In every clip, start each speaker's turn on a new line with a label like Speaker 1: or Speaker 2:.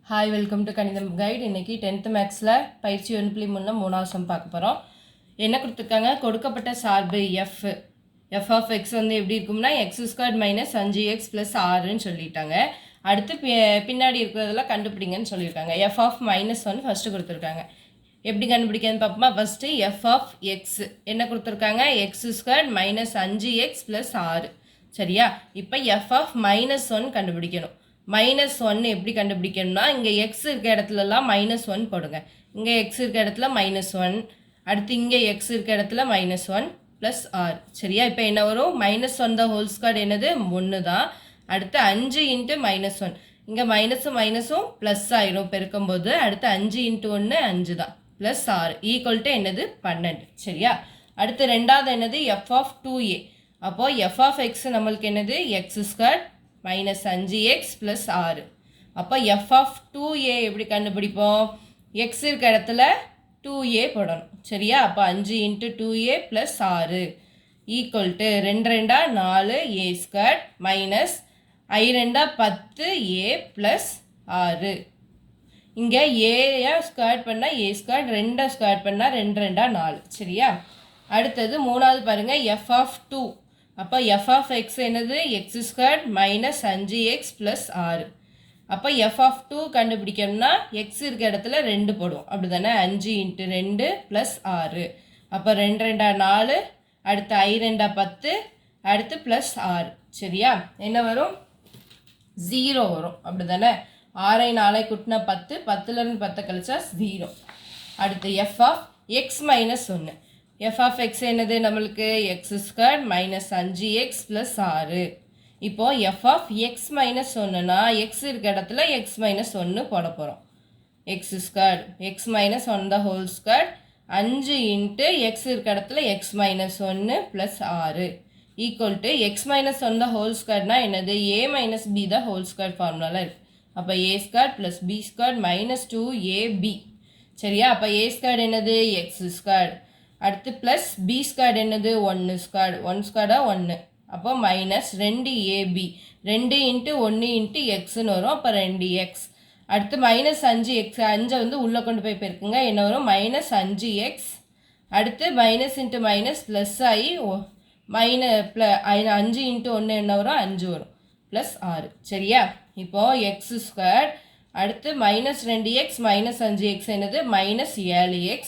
Speaker 1: Hi, welcome to கணிதம் guide. இன்றைக்கி 10th மேக்ஸில் பயிற்சி 1.3 மூணாவது சம் பார்க்க போகிறோம். என்ன கொடுத்துருக்காங்க? கொடுக்கப்பட்ட சார்பு எஃப் ஆஃப் எக்ஸ் வந்து எப்படி இருக்கும்னா x² மைனஸ் 5x ப்ளஸ் 6ன்னு சொல்லிட்டாங்க. அடுத்து பின்னாடி இருக்கிறதெல்லாம் கண்டுபிடிங்கன்னு சொல்லியிருக்காங்க. எஃப் ஆஃப் -1 ஃபஸ்ட்டு கொடுத்துருக்காங்க. எப்படி கண்டுபிடிக்கன்னு பார்ப்போமா? ஃபஸ்ட்டு எஃப் ஆஃப் எக்ஸ் என்ன கொடுத்துருக்காங்க? x² minus 5x plus 6. சரியா? இப்போ எஃப் ஆஃப் -1 கண்டுபிடிக்கணும். -1 எப்படி கண்டுபிடிக்கணும்னா, இங்கே எக்ஸ் இருக்க இடத்துலலாம் -1 போடுங்க. இங்கே எக்ஸ் இருக்க இடத்துல -1, அடுத்து இங்கே எக்ஸ் இருக்க இடத்துல -1 ப்ளஸ் 6. சரியா? இப்போ என்ன வரும்? -1 த ஹோல் ஸ்கொயர் என்னது? 1 தான். அடுத்து 5 இன்ட்டு -1, இங்கே மைனஸும் ப்ளஸ் ஆயிரும் பெருக்கும்போது. அடுத்து 5 இன்ட்டு 1 5 தான், ப்ளஸ் 6 ஈக்குவல் டு என்னது? 12. சரியா? அடுத்து ரெண்டாவது என்னது? F of 2a. அப்போது எஃப் ஆஃப் எக்ஸ் நம்மளுக்கு என்னது? x² minus 5x plus 6. அப்போ எஃப் ஆஃப் 2a எப்படி கண்டுபிடிப்போம்? எக்ஸ் இருக்க இடத்துல 2a போடணும். சரியா? அப்போ 5 into 2a plus 6 equal to 2 2 4 a² minus I 2 10a plus 6. இங்கே ஏ ஸ்கொயர் பண்ணால் a², 2 ஸ்கொயர் பண்ணால் 2 2 4. சரியா? அடுத்தது மூணாவது பாருங்கள், எஃப் ஆஃப் 2. அப்போ எஃப் ஆஃப் எக்ஸ் என்னது? x² minus 5x plus 6. அப்போ எஃப் ஆஃப் 2 கண்டுபிடிக்கணும்னா எக்ஸ் இருக்க இடத்துல 2 போடுவோம். அப்படி தானே? 5 இன்ட்டு 2 ப்ளஸ் 6. அப்போ 2 2 4, அடுத்து I 2 10, அடுத்து ப்ளஸ் 6. சரியா? என்ன வரும்? 0 வரும். அப்படி தானே? 6 4 கூட்டினா 10, 10லேருந்து 10 கழிச்சா 0. அடுத்து F of X minus 1. F of X என்னது நம்மளுக்கு? x² minus 5x plus 6. இப்போது எஃப் ஆஃப் எக்ஸ் மைனஸ் 1னா எக்ஸ் இருக்க இடத்துல எக்ஸ் மைனஸ் 1 போட போகிறோம். x² X minus 1 the whole square 5 into X இருக்க இடத்துல X minus 1 plus 6 equal to X minus 1 the whole ஸ்கொயர்னா என்னது? a minus b the whole square ஃபார்முலாவில் இருக்குது. அப்போ a² plus b² minus 2ab. சரியா? அப்போ a² என்னது? x². அடுத்து ப்ளஸ் b² என்னது? 1² 1. அப்போ மைனஸ் 2ab. 2 இன்ட்டு 1 இன்ட்டு எக்ஸ்ன்னு வரும். அப்போ 2x. அடுத்து மைனஸ் 5x, 5 வந்து உள்ளே கொண்டு போய் பெருக்குங்க. என்ன வரும்? Minus 5x. அடுத்து மைனஸ் இன்ட்டு மைனஸ் ப்ளஸ் ஆகி 5 இன்ட்டு 1 என்ன வரும்? 5 வரும், ப்ளஸ் 6. சரியா? இப்போது x². அடுத்து மைனஸ் 2x மைனஸ் 5x என்னது? Minus 7x.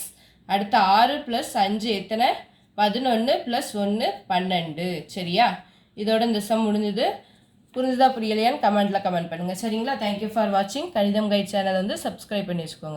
Speaker 1: அடுத்து 6 ப்ளஸ் 5 எத்தனை? 11 ப்ளஸ் 1 12. சரியா? இதோட இந்த சம் முடிஞ்சது. புரிஞ்சுதா புரியலையான்னு கமெண்ட்டில் கமெண்ட் பண்ணுங்கள். சரிங்களா? தேங்க்யூ ஃபார் வாட்சிங். கணிதம் கைட் சேனல் வந்து சப்ஸ்கிரைப் பண்ணி வச்சுக்கோங்க.